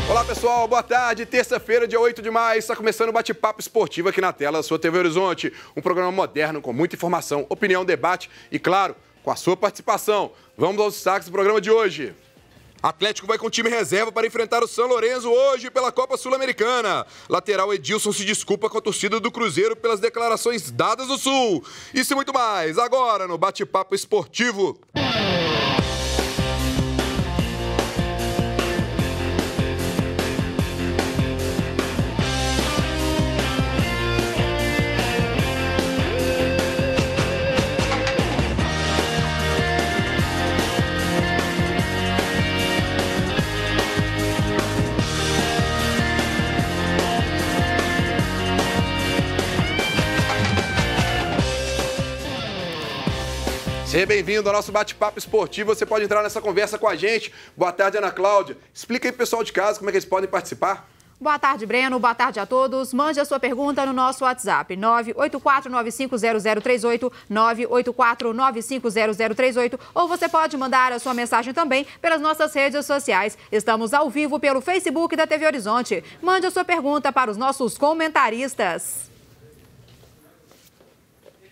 Olá pessoal, boa tarde. Terça-feira, dia 8 de maio, está começando o Bate-Papo Esportivo aqui na tela da sua TV Horizonte. Um programa moderno com muita informação, opinião, debate e, claro, com a sua participação. Vamos aos destaques do programa de hoje. Atlético vai com time reserva para enfrentar o São Lourenço hoje pela Copa Sul-Americana. Lateral Edilson se desculpa com a torcida do Cruzeiro pelas declarações dadas do Sul. Isso e muito mais, agora no Bate-Papo Esportivo. Seja bem-vindo ao nosso bate-papo esportivo. Você pode entrar nessa conversa com a gente. Boa tarde, Ana Cláudia. Explica aí pro pessoal de casa como é que eles podem participar. Boa tarde, Breno. Boa tarde a todos. Mande a sua pergunta no nosso WhatsApp, 984950038, 984950038, ou você pode mandar a sua mensagem também pelas nossas redes sociais. Estamos ao vivo pelo Facebook da TV Horizonte. Mande a sua pergunta para os nossos comentaristas.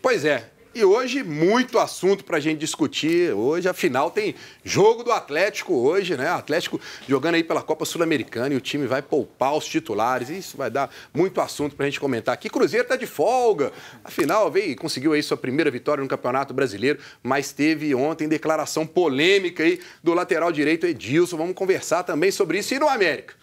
Pois é. E hoje, muito assunto para a gente discutir. Hoje, afinal, tem jogo do Atlético hoje, né? Atlético jogando aí pela Copa Sul-Americana e o time vai poupar os titulares. Isso vai dar muito assunto para a gente comentar aqui. Cruzeiro está de folga. Afinal, conseguiu aí sua primeira vitória no Campeonato Brasileiro, mas teve ontem declaração polêmica aí do lateral direito Edilson. Vamos conversar também sobre isso. E no América?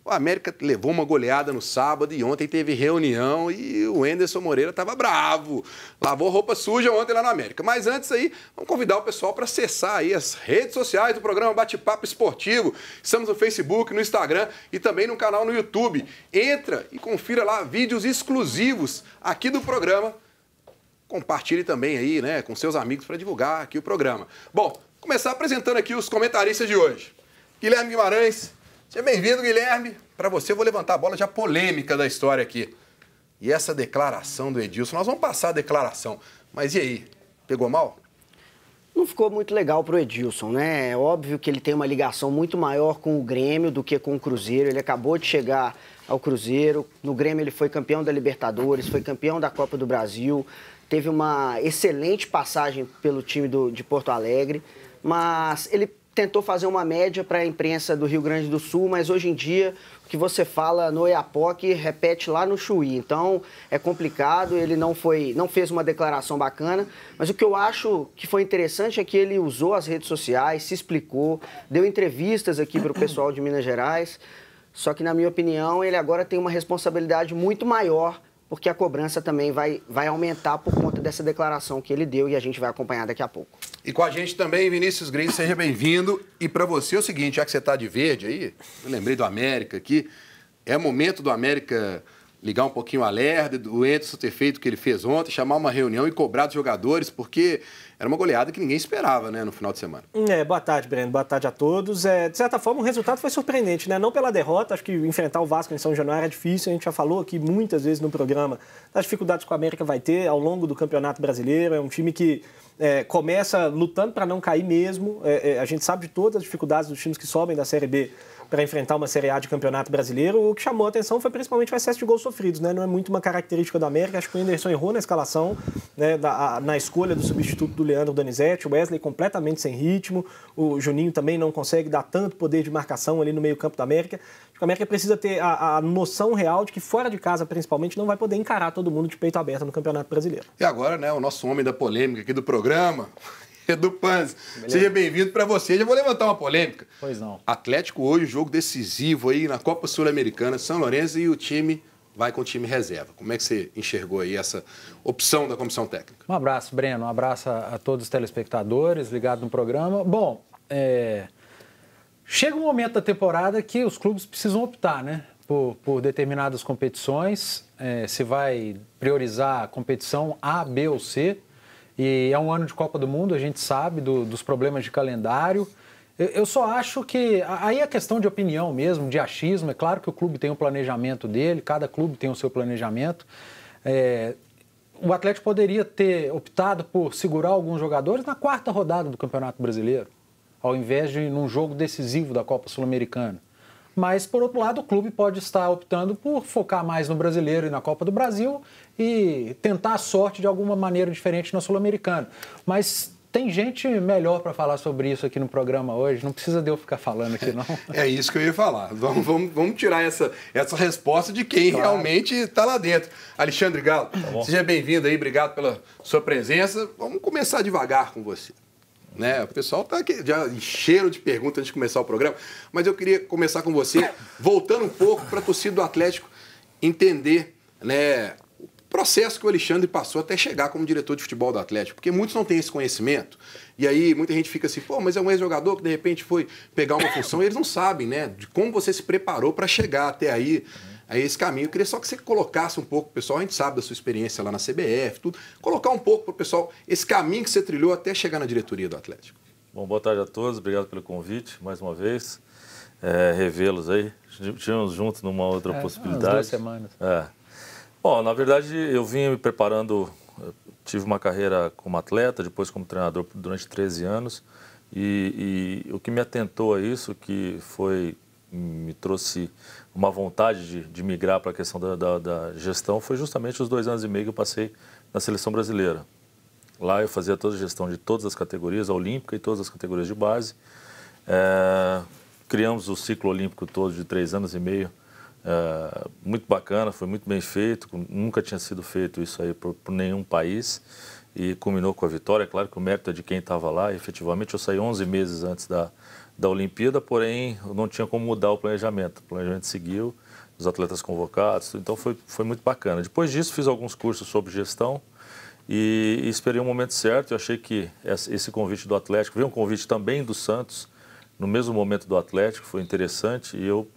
O América levou uma goleada no sábado e ontem teve reunião e o Anderson Moreira estava bravo. Lavou roupa suja ontem lá no América. Mas antes aí, vamos convidar o pessoal para acessar aí as redes sociais do programa Bate-Papo Esportivo. Estamos no Facebook, no Instagram e também no canal no YouTube. Entra e confira lá vídeos exclusivos aqui do programa. Compartilhe também aí, né, com seus amigos para divulgar aqui o programa. Bom, começar apresentando aqui os comentaristas de hoje. Guilherme Guimarães. Seja bem-vindo, Guilherme. Para você, eu vou levantar a bola já polêmica da história aqui. E essa declaração do Edilson, nós vamos passar a declaração. Mas e aí, pegou mal? Não ficou muito legal pro Edilson, né? É óbvio que ele tem uma ligação muito maior com o Grêmio do que com o Cruzeiro. Ele acabou de chegar ao Cruzeiro. No Grêmio ele foi campeão da Libertadores, foi campeão da Copa do Brasil. Teve uma excelente passagem pelo time de Porto Alegre. Mas ele tentou fazer uma média para a imprensa do Rio Grande do Sul, mas hoje em dia o que você fala no Oiapoque repete lá no Chuí. Então é complicado, ele não fez uma declaração bacana, mas o que eu acho que foi interessante é que ele usou as redes sociais, se explicou, deu entrevistas aqui para o pessoal de Minas Gerais, só que na minha opinião ele agora tem uma responsabilidade muito maior, porque a cobrança também vai aumentar por conta dessa declaração que ele deu e a gente vai acompanhar daqui a pouco. E com a gente também, Vinícius Gris, seja bem-vindo. E para você é o seguinte, já que você está de verde aí, eu lembrei do América aqui, é momento do América ligar um pouquinho o alerta, do Anderson ter feito o que ele fez ontem, chamar uma reunião e cobrar dos jogadores, porque era uma goleada que ninguém esperava, né, no final de semana. Boa tarde, Breno. Boa tarde a todos. De certa forma, o resultado foi surpreendente, né? Não pela derrota, acho que enfrentar o Vasco em São Januário é difícil, a gente já falou aqui muitas vezes no programa das dificuldades que o América vai ter ao longo do Campeonato Brasileiro. É um time que começa lutando para não cair mesmo. A gente sabe de todas as dificuldades dos times que sobem da Série B para enfrentar uma Série A de Campeonato Brasileiro. O que chamou a atenção foi principalmente o excesso de gols sofridos, né? Não é muito uma característica do América. Acho que o Anderson errou na escalação, né? Na escolha do substituto do Leandro Donizete. O Wesley completamente sem ritmo. O Juninho também não consegue dar tanto poder de marcação ali no meio-campo do América. Acho que o América precisa ter a noção real de que fora de casa, principalmente, não vai poder encarar todo mundo de peito aberto no Campeonato Brasileiro. E agora, né, o nosso homem da polêmica aqui do programa, Edu Panzi, seja bem-vindo para você. Já vou levantar uma polêmica. Pois não. Atlético hoje, jogo decisivo aí na Copa Sul-Americana, São Lourenço, e o time vai com o time reserva. Como é que você enxergou aí essa opção da comissão técnica? Um abraço, Breno. Um abraço a todos os telespectadores ligados no programa. Bom, chega um momento da temporada que os clubes precisam optar, né, por determinadas competições. Se vai priorizar a competição A, B ou C. E é um ano de Copa do Mundo, a gente sabe dos problemas de calendário. Eu só acho que... Aí é questão de opinião mesmo, de achismo. É claro que o clube tem um planejamento dele, cada clube tem o seu planejamento. O Atlético poderia ter optado por segurar alguns jogadores na 4ª rodada do Campeonato Brasileiro, ao invés de num jogo decisivo da Copa Sul-Americana. Mas, por outro lado, o clube pode estar optando por focar mais no Brasileiro e na Copa do Brasil e tentar a sorte de alguma maneira diferente na Sul-Americana. Mas tem gente melhor para falar sobre isso aqui no programa hoje, não precisa de eu ficar falando aqui, não. É isso que eu ia falar. Vamos tirar essa resposta de quem realmente está lá dentro. Alexandre Galo, seja bem-vindo aí, obrigado pela sua presença. Vamos começar devagar com você. Né? O pessoal está aqui já cheio de perguntas antes de começar o programa, mas eu queria começar com você, voltando um pouco para a torcida do Atlético entender, né, o processo que o Alexandre passou até chegar como diretor de futebol do Atlético, porque muitos não têm esse conhecimento, e aí muita gente fica assim, pô, mas é um ex-jogador que de repente foi pegar uma função, e eles não sabem, né, de como você se preparou para chegar até aí, a esse caminho. Eu queria só que você colocasse um pouco, pessoal, a gente sabe da sua experiência lá na CBF, tudo, colocar um pouco para o pessoal esse caminho que você trilhou até chegar na diretoria do Atlético. Bom, boa tarde a todos, obrigado pelo convite, mais uma vez, revê-los aí, estivemos juntos numa outra possibilidade. Umas 2 semanas. Bom, na verdade, eu vim me preparando, tive uma carreira como atleta, depois como treinador durante 13 anos, e o que me atentou a isso, que me trouxe uma vontade de migrar para a questão da gestão, foi justamente os 2 anos e meio que eu passei na seleção brasileira. Lá eu fazia toda a gestão de todas as categorias, a olímpica e todas as categorias de base. Criamos o ciclo olímpico todo de 3 anos e meio, muito bacana, foi muito bem feito, nunca tinha sido feito isso aí por nenhum país e culminou com a vitória. É claro que o mérito é de quem estava lá, e efetivamente eu saí 11 meses antes da Olimpíada, porém eu não tinha como mudar o planejamento seguiu, os atletas convocados, então foi muito bacana. Depois disso fiz alguns cursos sobre gestão e esperei o momento certo. Eu achei que esse convite do Atlético, veio um convite também do Santos, no mesmo momento do Atlético, foi interessante, e eu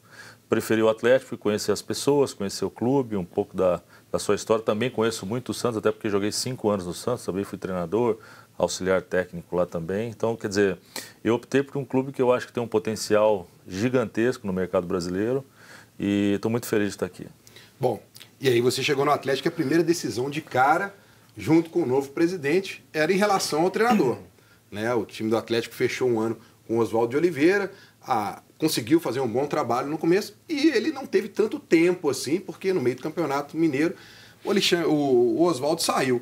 preferi o Atlético e conhecer as pessoas, conhecer o clube, um pouco da sua história. Também conheço muito o Santos, até porque joguei 5 anos no Santos, também fui treinador, auxiliar técnico lá também. Então, quer dizer, eu optei por um clube que eu acho que tem um potencial gigantesco no mercado brasileiro e estou muito feliz de estar aqui. Bom, e aí você chegou no Atlético, a primeira decisão de cara, junto com o novo presidente, era em relação ao treinador. Né? O time do Atlético fechou um ano com o Oswaldo de Oliveira, conseguiu fazer um bom trabalho no começo e ele não teve tanto tempo assim, porque no meio do Campeonato Mineiro o Oswaldo saiu.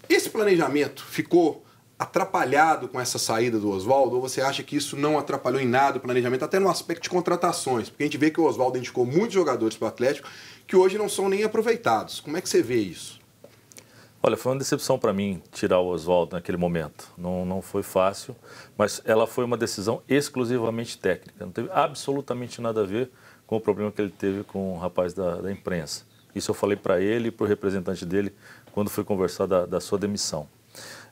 Esse planejamento ficou atrapalhado com essa saída do Oswaldo, ou você acha que isso não atrapalhou em nada o planejamento, até no aspecto de contratações? Porque a gente vê que o Oswaldo indicou muitos jogadores para o Atlético que hoje não são nem aproveitados. Como é que você vê isso? Olha, foi uma decepção para mim tirar o Oswaldo naquele momento. Não foi fácil, mas ela foi uma decisão exclusivamente técnica. Não teve absolutamente nada a ver com o problema que ele teve com o rapaz da imprensa. Isso eu falei para ele e para o representante dele quando foi conversar da sua demissão.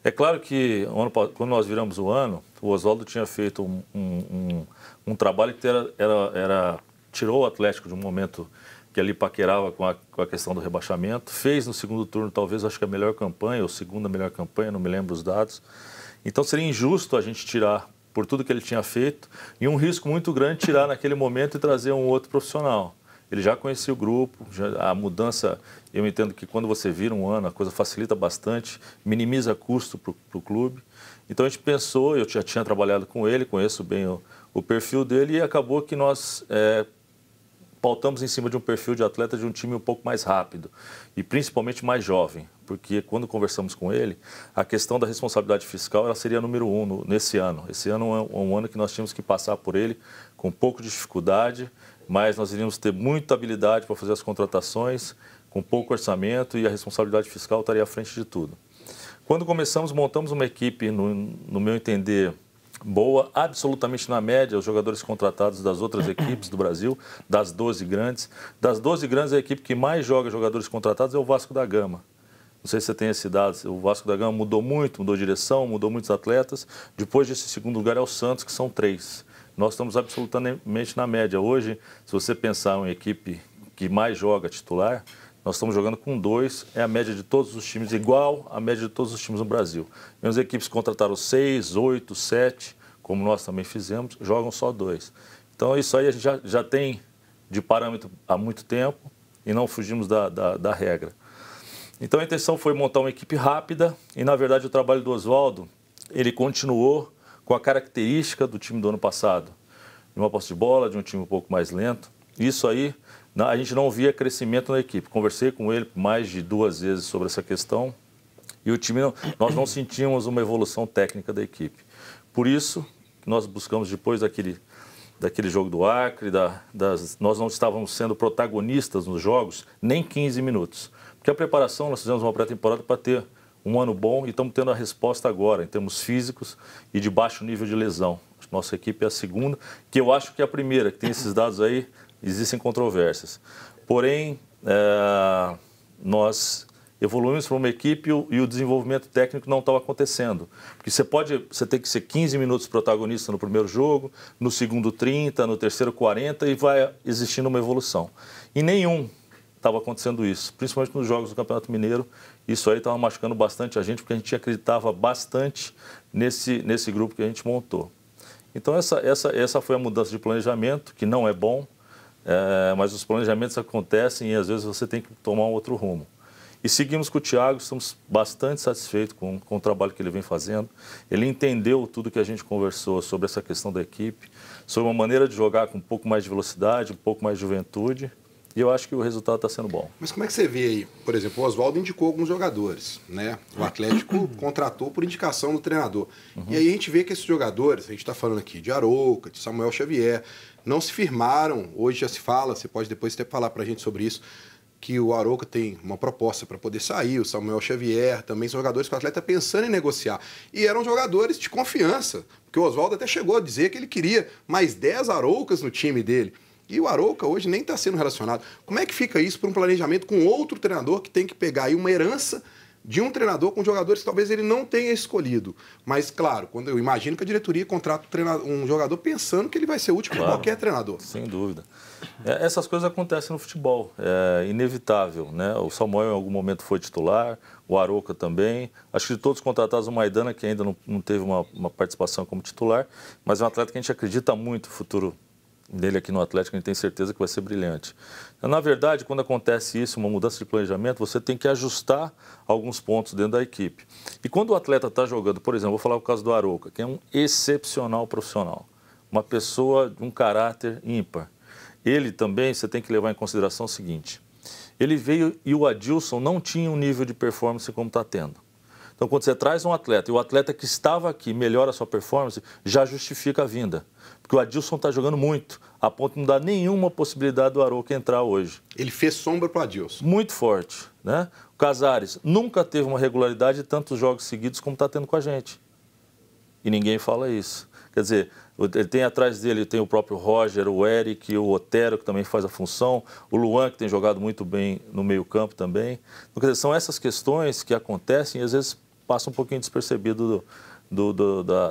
É claro que quando nós viramos o ano, o Oswaldo tinha feito um trabalho que tirou o Atlético de um momento que ali paquerava com a questão do rebaixamento. Fez no segundo turno, talvez, acho que a melhor campanha, ou segunda melhor campanha, não me lembro os dados. Então seria injusto a gente tirar por tudo que ele tinha feito e um risco muito grande tirar naquele momento e trazer um outro profissional. Ele já conhecia o grupo, a mudança, eu entendo que quando você vira um ano, a coisa facilita bastante, minimiza custo para o clube. Então a gente pensou, eu já tinha trabalhado com ele, conheço bem o perfil dele, e acabou que nós pautamos em cima de um perfil de atleta de um time um pouco mais rápido e principalmente mais jovem, porque quando conversamos com ele, a questão da responsabilidade fiscal ela seria número 1 nesse ano. Esse ano é um ano que nós tínhamos que passar por ele com um pouco de dificuldade, mas nós iríamos ter muita habilidade para fazer as contratações, com pouco orçamento, e a responsabilidade fiscal estaria à frente de tudo. Quando começamos, montamos uma equipe, no meu entender, boa, absolutamente na média, os jogadores contratados das outras equipes do Brasil, das 12 grandes. Das 12 grandes, a equipe que mais joga jogadores contratados é o Vasco da Gama. Não sei se você tem esse dado, o Vasco da Gama mudou muito, mudou direção, mudou muitos atletas. Depois desse segundo lugar é o Santos, que são 3. Nós estamos absolutamente na média. Hoje, se você pensar em uma equipe que mais joga titular, nós estamos jogando com 2, é a média de todos os times, igual à média de todos os times no Brasil. E as equipes contrataram 6, 8, 7, como nós também fizemos, jogam só 2. Então isso aí a gente já tem de parâmetro há muito tempo e não fugimos da regra. Então a intenção foi montar uma equipe rápida e, na verdade, o trabalho do Oswaldo, ele continuou com a característica do time do ano passado. de uma posse de bola, de um time um pouco mais lento. Isso aí, a gente não via crescimento na equipe. Conversei com ele mais de 2 vezes sobre essa questão e o time, nós não sentíamos uma evolução técnica da equipe. Por isso, nós buscamos depois daquele jogo do Acre, nós não estávamos sendo protagonistas nos jogos nem 15 minutos. Porque a preparação, nós fizemos uma pré-temporada para ter um ano bom e estamos tendo a resposta agora, em termos físicos e de baixo nível de lesão. Nossa equipe é a segunda, que eu acho que é a primeira, que tem esses dados aí, existem controvérsias. Porém, nós evoluímos para uma equipe e o desenvolvimento técnico não estava acontecendo. Porque você tem que ser 15 minutos protagonista no primeiro jogo, no segundo 30, no terceiro 40 e vai existindo uma evolução. E nenhum estava acontecendo isso, principalmente nos jogos do Campeonato Mineiro. Isso aí estava machucando bastante a gente, porque a gente acreditava bastante nesse grupo que a gente montou. Então essa foi a mudança de planejamento, que não é bom, mas os planejamentos acontecem e às vezes você tem que tomar um outro rumo. E seguimos com o Thiago, estamos bastante satisfeitos com o trabalho que ele vem fazendo. Ele entendeu tudo que a gente conversou sobre essa questão da equipe, sobre uma maneira de jogar com um pouco mais de velocidade, um pouco mais de juventude. E eu acho que o resultado está sendo bom. Mas como é que você vê aí? Por exemplo, o Oswaldo indicou alguns jogadores, né? O Atlético contratou por indicação do treinador. E aí a gente vê que esses jogadores, a gente está falando aqui de Arouca, de Samuel Xavier, não se firmaram. Hoje já se fala, você pode depois até falar para a gente sobre isso, que o Arouca tem uma proposta para poder sair, o Samuel Xavier também são jogadores que o Atlético está pensando em negociar. E eram jogadores de confiança, porque o Oswaldo até chegou a dizer que ele queria mais 10 Aroucas no time dele. E o Arouca hoje nem está sendo relacionado. Como é que fica isso para um planejamento com outro treinador que tem que pegar aí uma herança de um treinador com jogadores que talvez ele não tenha escolhido? Mas, claro, quando eu imagino que a diretoria contrata um jogador pensando que ele vai ser útil para qualquer treinador. Sem dúvida. Essas coisas acontecem no futebol, é inevitável, né? O Samuel em algum momento foi titular, o Arouca também. Acho que de todos os contratados, o Maidana, que ainda não teve uma participação como titular, mas é um atleta que a gente acredita muito no futuro dele aqui no Atlético, a gente tem certeza que vai ser brilhante. Na verdade, quando acontece isso, uma mudança de planejamento, você tem que ajustar alguns pontos dentro da equipe. E quando o atleta está jogando, por exemplo, vou falar o caso do Arouca, que é um excepcional profissional, uma pessoa de um caráter ímpar. Ele também, você tem que levar em consideração o seguinte, ele veio e o Adilson não tinha um nível de performance como está tendo. Então, quando você traz um atleta e o atleta que estava aqui melhora a sua performance, já justifica a vinda. Porque o Adilson está jogando muito, a ponto de não dar nenhuma possibilidade do Arouca entrar hoje. Ele fez sombra para o Adilson. Muito forte, né? O Casares nunca teve uma regularidade de tantos jogos seguidos como está tendo com a gente. E ninguém fala isso. Quer dizer, ele tem atrás dele, tem o próprio Roger, o Eric, o Otero, que também faz a função, o Luan, que tem jogado muito bem no meio-campo também. Então, quer dizer, são essas questões que acontecem e às vezes passa um pouquinho despercebido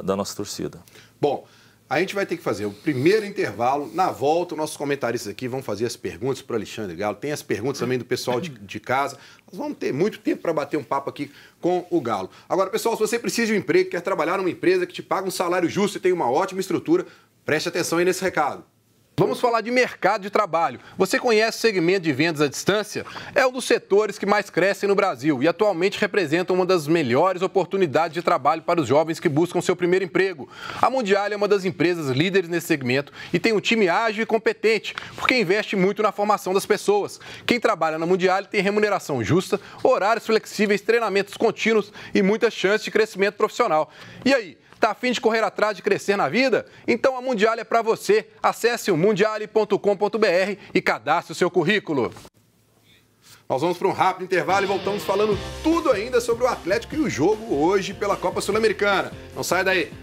da nossa torcida. Bom, a gente vai ter que fazer o primeiro intervalo. Na volta, nossos comentaristas aqui vão fazer as perguntas para o Alexandre Galo. Tem as perguntas também do pessoal de casa. Nós vamos ter muito tempo para bater um papo aqui com o Galo. Agora, pessoal, se você precisa de um emprego, quer trabalhar numa empresa que te paga um salário justo e tem uma ótima estrutura, preste atenção aí nesse recado. Vamos falar de mercado de trabalho. Você conhece o segmento de vendas à distância? É um dos setores que mais crescem no Brasil e atualmente representa uma das melhores oportunidades de trabalho para os jovens que buscam seu primeiro emprego. A Mundial é uma das empresas líderes nesse segmento e tem um time ágil e competente, porque investe muito na formação das pessoas. Quem trabalha na Mundial tem remuneração justa, horários flexíveis, treinamentos contínuos e muitas chances de crescimento profissional. E aí? Tá a fim de correr atrás de crescer na vida? Então a Mundial é para você. Acesse o mundiale.com.br e cadastre o seu currículo. Nós vamos para um rápido intervalo e voltamos falando tudo ainda sobre o Atlético e o jogo hoje pela Copa Sul-Americana. Não sai daí.